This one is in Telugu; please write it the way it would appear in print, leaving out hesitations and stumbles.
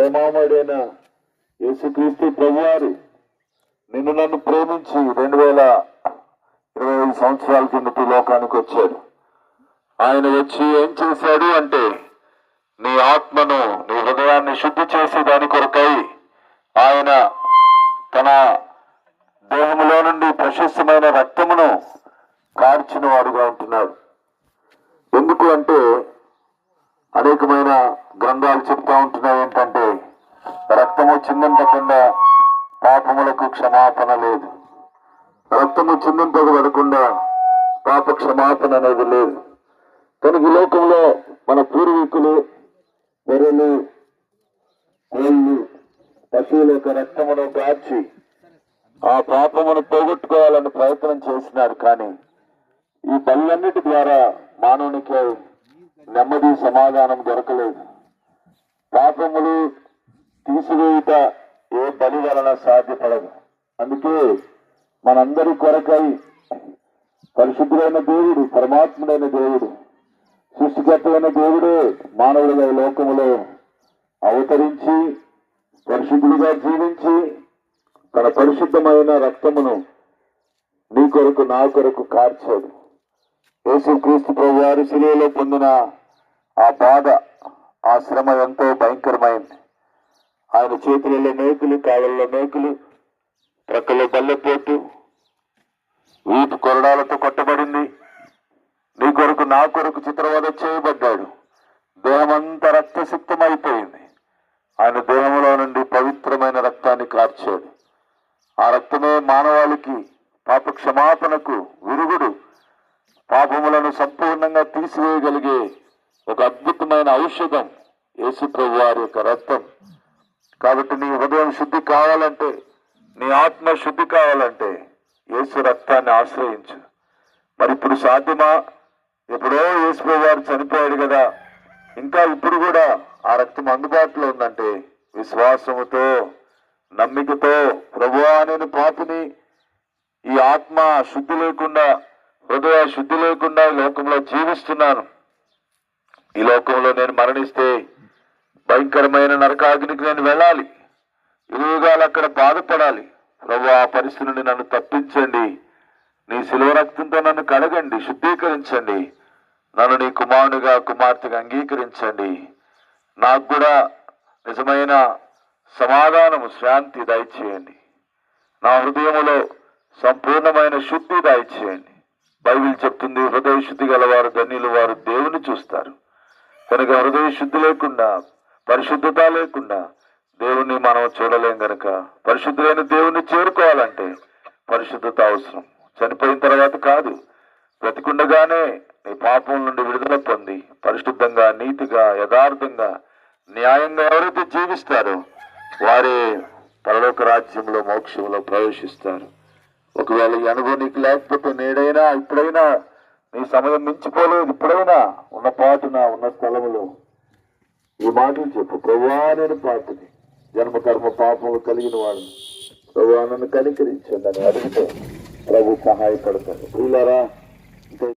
ప్రేమామయుడైన యేసుక్రీస్తు ప్రభువారు నిన్ను నన్ను ప్రేమించి 2025 సంవత్సరాల కిందటి లోకానికి వచ్చాడు. ఆయన వచ్చి ఏం చేశాడు అంటే, నీ ఆత్మను, నీ హృదయాన్ని శుద్ధి చేసే దాని కొరకై ఆయన తన దేహంలో నుండి ప్రశస్తమైన రక్తమును కార్చిన వాడుగా ఉంటున్నాడు. ఎందుకు అంటే, అనేకమైన గ్రంథాలు చెప్తా ఉంటున్నాయి ఏంటంటే, రక్తము చిందించకుండా పాపములకు క్షమాపణ లేదు. రక్తము చిందింపబడకుండా పాప క్షమాపణ అనేది లేదు. కనుక ఈ లోకంలో మన పూర్వీకులు గొర్రెలు, కోళ్ళు, పశువుల యొక్క రక్తమును కార్చి ఆ పాపమును పోగొట్టుకోవాలని ప్రయత్నం చేసినారు. కానీ ఈ బలులన్నిటి ద్వారా మానవునికి నెమ్మది, సమాధానం దొరకలేదు. పాపములు తీసివేయుట ఏ బలి వలన సాధ్యపడదు. అందుకే మనందరి కొరకై పరిశుద్ధుడైన దేవుడు, పరమాత్ముడైన దేవుడు, సృష్టికర్తైన దేవుడే మానవుడిగా లోకములో అవతరించి పరిశుద్ధుడిగా జీవించి తన పరిశుద్ధమైన రక్తమును నీ కొరకు, నా కొరకు కార్చాడు. యేసుక్రీస్తు ప్రభువారు శిలువలో పొందిన ఆ బాధ, ఆ శ్రమ ఎంతో భయంకరమైంది. ఆయన చేతులలో మేకులు, కాళ్ళల్లో మేకులు, ప్రక్కలో బల్లెపోటు, వీపు కొరడాలతో కొట్టబడింది. నీ కొరకు, నా కొరకు చిత్రవద చేయబడ్డాడు. దేహమంతా రక్తసిక్తమైపోయింది. ఆయన దేహంలో నుండి పవిత్రమైన రక్తాన్ని కార్చాడు. ఆ రక్తమే మానవాళికి పాప క్షమాపణకు విరుగుడు, పాపములను సంపూర్ణంగా తీసివేయగలిగే ఒక అద్భుతమైన ఔషధం యేసు ప్రభు వారి యొక్క రక్తం. కాబట్టి నీ హృదయం శుద్ధి కావాలంటే, నీ ఆత్మ శుద్ధి కావాలంటే యేసు రక్తాన్ని ఆశ్రయించు. మరి ఇప్పుడు సాధ్యమా? ఎప్పుడో యేసు ప్రభు వారు చనిపోయాడు కదా, ఇంకా ఇప్పుడు కూడా ఆ రక్తం అందుబాటులో ఉందంటే విశ్వాసముతో, నమ్మికతో, ప్రభువా నేను పాపిని, ఈ ఆత్మ శుద్ధి లేకుండా, హృదయ శుద్ధి లేకుండా ఈ లోకంలో జీవిస్తున్నాను, ఈ లోకంలో నేను మరణిస్తే భయంకరమైన నరకాగ్నికి నేను వెళ్ళాలి, ఇరువుగాలు అక్కడ బాధపడాలి. ప్రభు, ఆ పరిస్థితి నుండి నన్ను తప్పించండి, నీ శిలువ రక్తంతో నన్ను కడగండి, శుద్ధీకరించండి, నన్ను నీ కుమారునిగా, కుమార్తెగా అంగీకరించండి, నాకు కూడా నిజమైన సమాధానము, శాంతి దయచేయండి, నా హృదయములో సంపూర్ణమైన శుద్ధి దయచేయండి. బైబిల్ చెప్తుంది, హృదయ శుద్ధి గలవారు ధన్యులు, వారు దేవుని చూస్తారు. కనుక హృదయ శుద్ధి లేకుండా, పరిశుద్ధత లేకుండా దేవుణ్ణి మనం చూడలేం. కనుక పరిశుద్ధులైన దేవుణ్ణి చేరుకోవాలంటే పరిశుద్ధత అవసరం. చనిపోయిన తర్వాత కాదు, బ్రతికుండగానే నీ పాపం నుండి విడుదల పొంది పరిశుద్ధంగా, నీతిగా, యథార్థంగా, న్యాయంగా ఎవరైతే జీవిస్తారో వారే పరలోక రాజ్యంలో, మోక్షంలో ప్రవేశిస్తారు. ఒకవేళ ఈ అనుభవం నీకు లేకపోతే నేడైనా, ఇప్పుడైనా, నీ సమయం మించిపోలేదు, ఇప్పుడైనా ఉన్న పాటున, ఉన్న స్థలములో ఈ మాటలు చెప్పు. ప్రభువా నేను పాపిని, జన్మకర్మ పాపములు కలిగిన వాడు, ప్రభువా నన్ను కనికరించండి అని అడిగితే ప్రభు సహాయపడతాడు. ప్రియులారా,